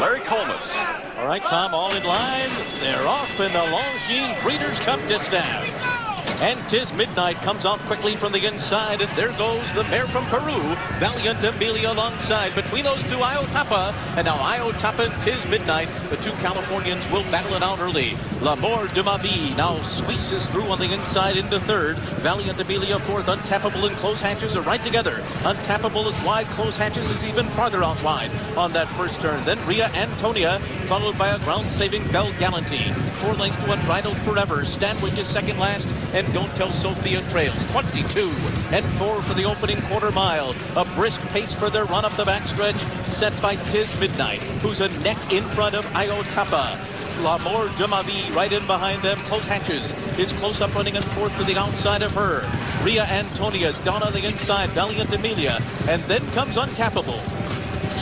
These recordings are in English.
Larry Colmus. All right, Tom, all in line. They're off in the Longines Breeders' Cup Distaff. And 'Tis Midnight comes off quickly from the inside, and there goes the mare from Peru, Valiant Amelia, alongside. Between those two, Iotapa, and now Iotapa and 'Tis Midnight, the two Californians will battle it out early. L'Amour de ma Vie now squeezes through on the inside into third. Valiant Amelia fourth. Untappable and Close Hatches are right together. Untappable is wide, Close Hatches is even farther out wide on that first turn. Then Ria Antonia, followed by a ground-saving Belle Gallanty. 4 lengths to Unbridled Forever. Stanwyck is second last, and Don't Tell Sophia trails. 22 and 4 for the opening quarter mile. A brisk pace for their run up the backstretch, set by 'Tis Midnight, who's a neck in front of Iotapa. L'Amour de ma Vie right in behind them. Close Hatches is close up, running in fourth to the outside of her. Ria Antonia's down on the inside. Valiant Amelia, and then comes Untappable.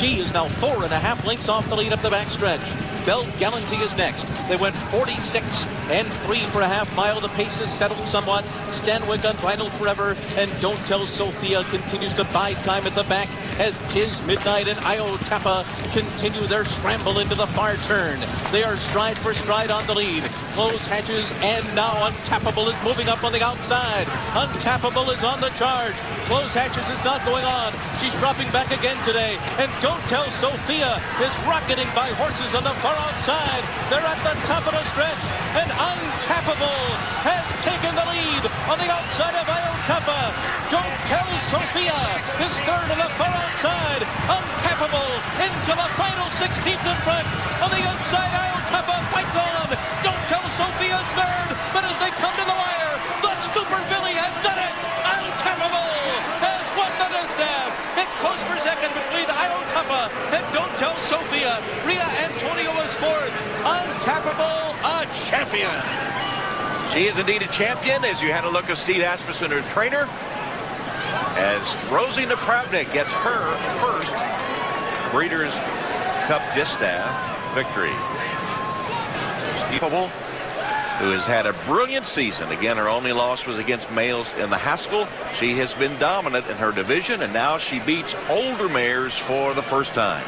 She is now 4.5 lengths off the lead up the backstretch. Belle Gallanty is next. They went 46 and 3 for a half mile. The pace is settled somewhat. Stanwyck Unbridled Forever, and Don't Tell Sophia continues to buy time at the back as 'Tis Midnight and Iotapa continue their scramble into the far turn. They are stride for stride on the lead. Close Hatches, and now Untappable is moving up on the outside. Untappable is on the charge. Close Hatches is not going on. She's dropping back again today. And Don't Tell Sophia is rocketing by horses on the far outside. They're at the top of the stretch, and Untappable has taken the lead on the outside of Iotapa. Don't Tell Sophia is third on the far outside. Untappable into the final 16th in front. On the inside, Iotapa fights on. Don't Tell Sophia's third, but as they come to the wire, the Super Filly has done it. Untappable has won the Distaff. It's close for second between Iotapa and Don't Tell Sophia. Ria Antonio is fourth. Untappable, a champion. She is indeed a champion, as you had a look at Steve Asmussen, her trainer, as Rosie Napravnik gets her first Breeders' Cup Distaff victory. Steve, who has had a brilliant season. Again, her only loss was against males in the Haskell. She has been dominant in her division, and now she beats older mares for the first time.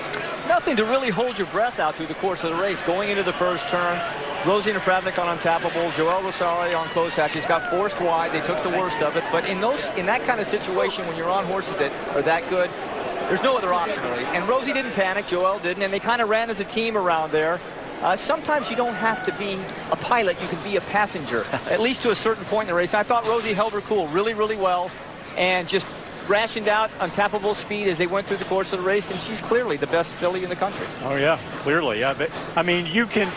Nothing to really hold your breath out through the course of the race. Going into the first turn, Rosie Napravnik on Untappable, Joelle Rosario on Close Hatches got forced wide. They took the worst of it. But in that kind of situation, when you're on horses that are that good, there's no other option really. And Rosie didn't panic, Joelle didn't, and they kind of ran as a team around there. Sometimes you don't have to be a pilot, you can be a passenger, at least to a certain point in the race. I thought Rosie held her cool really, really well, and just rationed out Untappable speed as they went through the course of the race, and she's clearly the best filly in the country. Oh yeah, clearly, yeah. But I mean, you can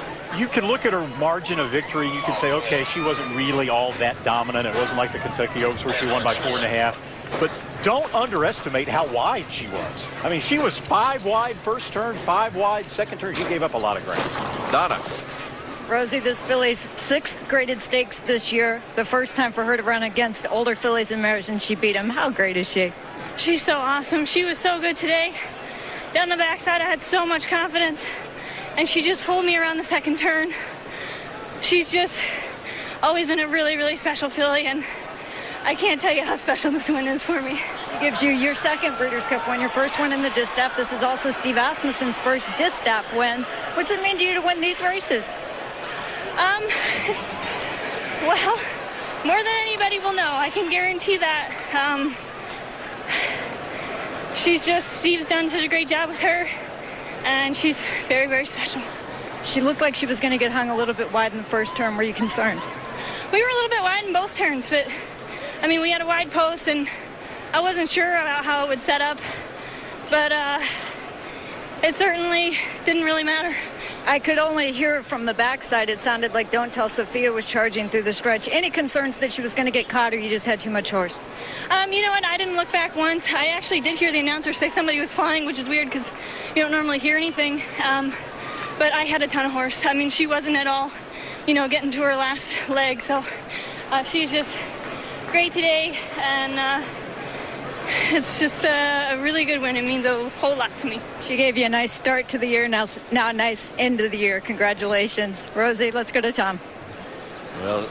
look at her margin of victory. You can say, okay, she wasn't really all that dominant. It wasn't like the Kentucky Oaks where she won by 4.5. But don't underestimate how wide she was. I mean, she was 5 wide first turn, 5 wide second turn. She gave up a lot of ground. Donna. Rosie, this filly's 6th graded stakes this year. The first time for her to run against older fillies and mares, and she beat them. How great is she? She's so awesome. She was so good today. Down the backside, I had so much confidence, and she just pulled me around the second turn. She's just always been a really, really special filly, and I can't tell you how special this win is for me. She gives you your second Breeders' Cup win, your first one in the Distaff. This is also Steve Asmussen's first Distaff win. What's it mean to you to win these races? Well, more than anybody will know, I can guarantee that. Steve's done such a great job with her, and she's very, very special. She looked like she was going to get hung a little bit wide in the first turn. Were you concerned? We were a little bit wide in both turns, but I mean, we had a wide post, and I wasn't sure about how it would set up, but it certainly didn't really matter. I could only hear it from the backside. It sounded like Don't Tell Sophia was charging through the stretch. Any concerns that she was going to get caught, or you just had too much horse? You know what? I didn't look back once. I actually did hear the announcer say somebody was flying, which is weird because you don't normally hear anything. But I had a ton of horse. I mean, she wasn't at all, getting to her last leg. So she's just great today, and it's just a really good win. It means a whole lot to me. She gave you a nice start to the year, now a nice end of the year. Congratulations. Rosie, let's go to Tom. Well,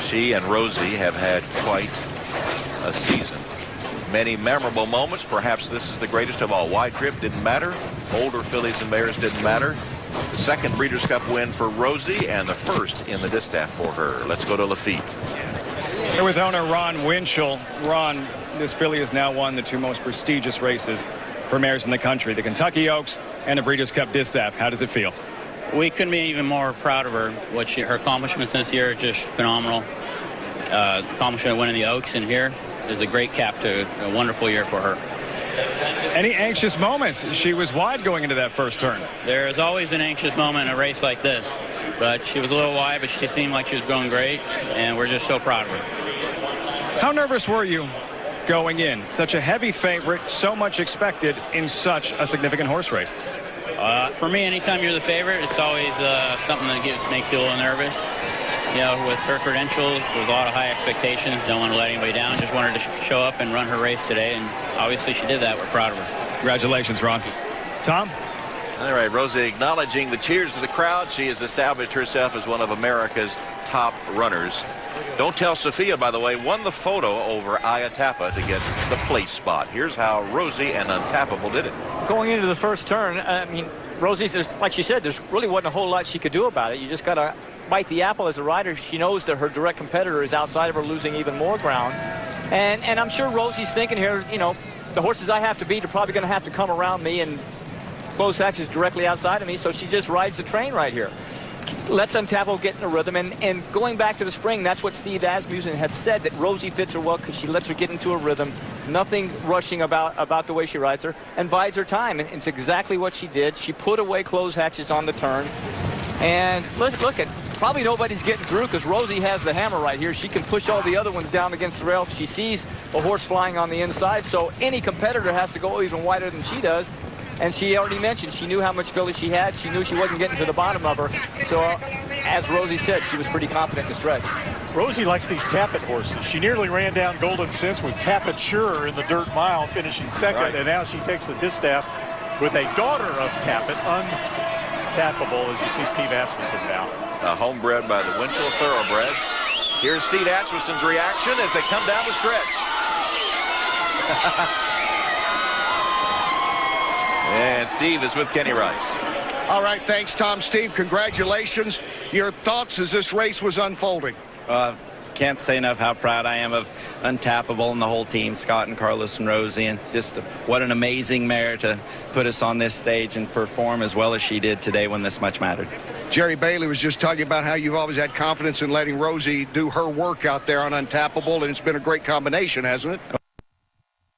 she and Rosie have had quite a season. Many memorable moments. Perhaps this is the greatest of all. Wide trip didn't matter. Older fillies and mares didn't matter. The second Breeders' Cup win for Rosie and the first in the Distaff for her. Let's go to Lafitte. Here with owner Ron Winchell. Ron, this filly has now won the two most prestigious races for mares in the country, the Kentucky Oaks and the Breeders' Cup Distaff. How does it feel? We couldn't be even more proud of her. Her accomplishments this year are just phenomenal. Accomplishment of winning the Oaks in here is a great cap to a wonderful year for her. Any anxious moments? She was wide going into that first turn. There is always an anxious moment in a race like this, but she was a little wide, but she seemed like she was going great, and we're just so proud of her. How nervous were you going in? Such a heavy favorite, so much expected in such a significant horse race. For me, anytime you're the favorite, it's always something that makes you a little nervous. You know, with her credentials, with a lot of high expectations, don't want to let anybody down. Just wanted to show up and run her race today, and obviously she did that. We're proud of her. Congratulations, Ron. Tom? All right, Rosie acknowledging the cheers of the crowd. She has established herself as one of America's top runners. Don't Tell Sophia, by the way, won the photo over Ayatapa to get the place spot. Here's how Rosie and Untappable did it. Going into the first turn, I mean, Rosie, like she said, there's really wasn't a whole lot she could do about it. You just got to bite the apple as a rider. She knows that her direct competitor is outside of her, losing even more ground. And I'm sure Rosie's thinking here, you know, the horses I have to beat are probably going to have to come around me, and closed hatch is directly outside of me, so she just rides the train right here. Lets Untappable get in a rhythm, and going back to the spring, that's what Steve Asmussen had said, that Rosie fits her well because she lets her get into a rhythm, nothing rushing about the way she rides her, and bides her time, and it's exactly what she did. She put away closed hatches on the turn, and let's look at, probably nobody's getting through because Rosie has the hammer right here. She can push all the other ones down against the rail. She sees a horse flying on the inside, so any competitor has to go even wider than she does. And she already mentioned she knew how much filly she had. She knew she wasn't getting to the bottom of her. So, as Rosie said, she was pretty confident to stretch. Rosie likes these Tappet horses. She nearly ran down Golden Sense with Tappet Sure in the dirt mile, finishing second. Right. And now she takes the Distaff with a daughter of Tappet, Untappable, as you see Steve Asmussen now. Homebred by the Winchell Thoroughbreds. Here's Steve Asmussen's reaction as they come down the stretch. And Steve is with Kenny Rice. All right, thanks, Tom. Steve, congratulations. Your thoughts as this race was unfolding? Can't say enough how proud I am of Untappable and the whole team, Scott and Carlos and Rosie, and just what an amazing mare to put us on this stage and perform as well as she did today when this much mattered. Jerry Bailey was just talking about how you've always had confidence in letting Rosie do her work out there on Untappable, and it's been a great combination, hasn't it?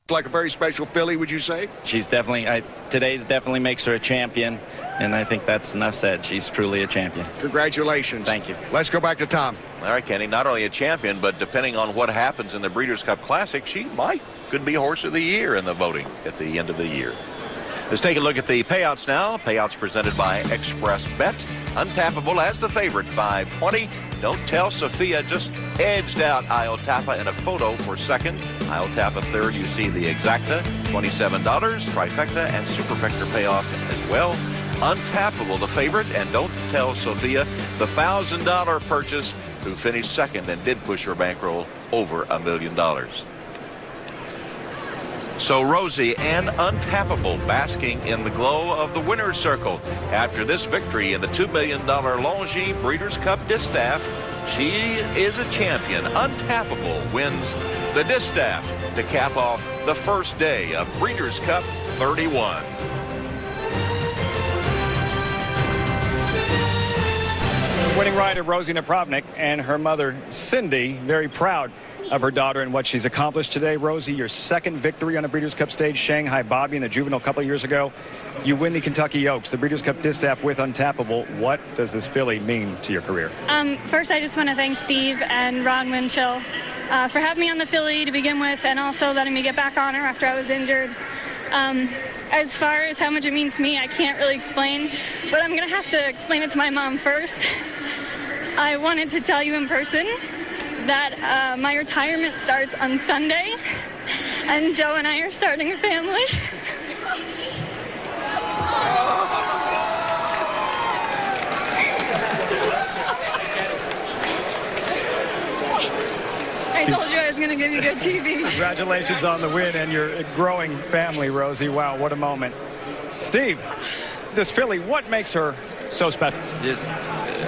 Like a very special filly, would you say? She's definitely, today's definitely makes her a champion, and I think that's enough said. She's truly a champion. Congratulations. Thank you. Let's go back to Tom. All right, Kenny, not only a champion, but depending on what happens in the Breeders' Cup Classic, she could be Horse of the Year in the voting at the end of the year. Let's take a look at the payouts now. Payouts presented by Express Bet. Untappable as the favorite, $520. Don't Tell Sophia just edged out Ayatapa in a photo for second. Ayatapa third. You see the exacta, $27. Trifecta and superfecta payoff as well. Untappable the favorite, and Don't Tell Sophia the $1,000 purchase, who finished second and did push her bankroll over $1 million. So Rosie and Untappable basking in the glow of the winner's circle. After this victory in the $2 million Longines Breeders' Cup Distaff, she is a champion. Untappable wins the Distaff to cap off the first day of Breeders' Cup 31. Winning rider Rosie Napravnik and her mother Cindy, very proud of her daughter and what she's accomplished today. Rosie, your second victory on a Breeders' Cup stage, Shanghai Bobby in the Juvenile a couple of years ago. You win the Kentucky Oaks, the Breeders' Cup Distaff with Untappable. What does this filly mean to your career? First, I just want to thank Steve and Ron Winchell for having me on the filly to begin with, and also letting me get back on her after I was injured. As far as how much it means to me, I can't really explain, but I'm going to have to explain it to my mom first. I wanted to tell you in person that my retirement starts on Sunday, and Joe and I are starting a family. I told you I was going to give you good TV. Congratulations on the win and your growing family, Rosie. Wow, what a moment. Steve. this filly, what makes her so special?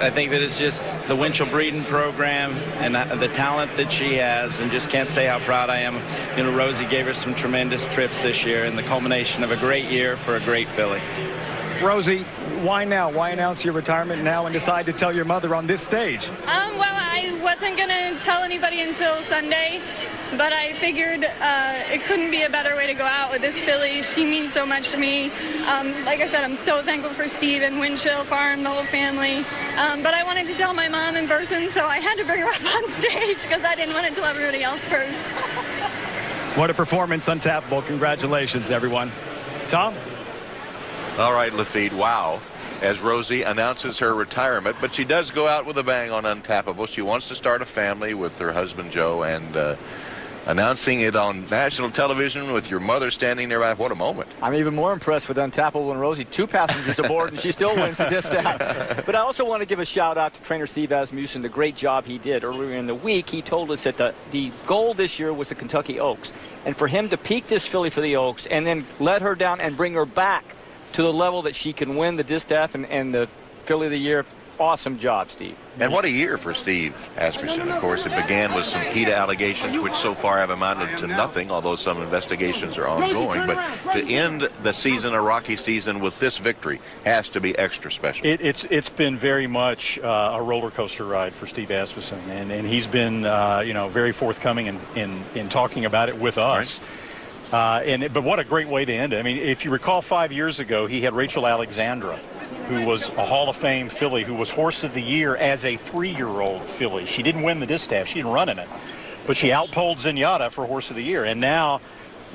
I think that it's just the Winchell breeding program and the talent that she has, and just can't say how proud I am. You know, Rosie gave her some tremendous trips this year, and the culmination of a great year for a great filly. Rosie, why now? Why announce your retirement now and decide to tell your mother on this stage? Well, I wasn't going to tell anybody until Sunday, but I figured it couldn't be a better way to go out with this filly. She means so much to me. Like I said, I'm so thankful for Steve and Winchell Farm, the whole family. But I wanted to tell my mom in person, so I had to bring her up on stage because I didn't want to tell everybody else first. What a performance, Untappable. Congratulations, everyone. Tom? All right, Lafitte, wow. As Rosie announces her retirement, but she does go out with a bang on Untappable. She wants to start a family with her husband, Joe, and announcing it on national television with your mother standing nearby. What a moment. I'm even more impressed with Untappable and Rosie. 2 passengers aboard, and she still wins the Distaff. But I also want to give a shout-out to trainer Steve Asmussen, the great job he did. Earlier in the week, he told us that the goal this year was the Kentucky Oaks. And for him to peak this filly for the Oaks and then let her down and bring her back to the level that she can win the Distaff and the filly of the year. Awesome job, Steve. And what a year for Steve Asmussen. Of course, it began with some PETA allegations, which so far have amounted to nothing, although some investigations are ongoing. But to end the season, a rocky season, with this victory has to be extra special. It's been very much a roller coaster ride for Steve Asmussen, and he's been very forthcoming in talking about it with us. Right. But what a great way to end it. I mean, if you recall 5 years ago, he had Rachel Alexandra, who was a Hall of Fame filly, who was Horse of the Year as a 3-year-old filly. She didn't win the Distaff. She didn't run in it. But she outpolled Zenyatta for Horse of the Year. And now,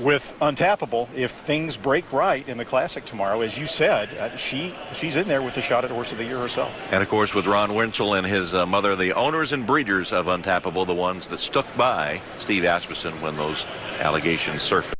with Untappable, if things break right in the Classic tomorrow, as you said, she's in there with the shot at Horse of the Year herself. And, of course, with Ron Winchell and his mother, the owners and breeders of Untappable, the ones that stuck by Steve Asmussen when those allegations surfaced.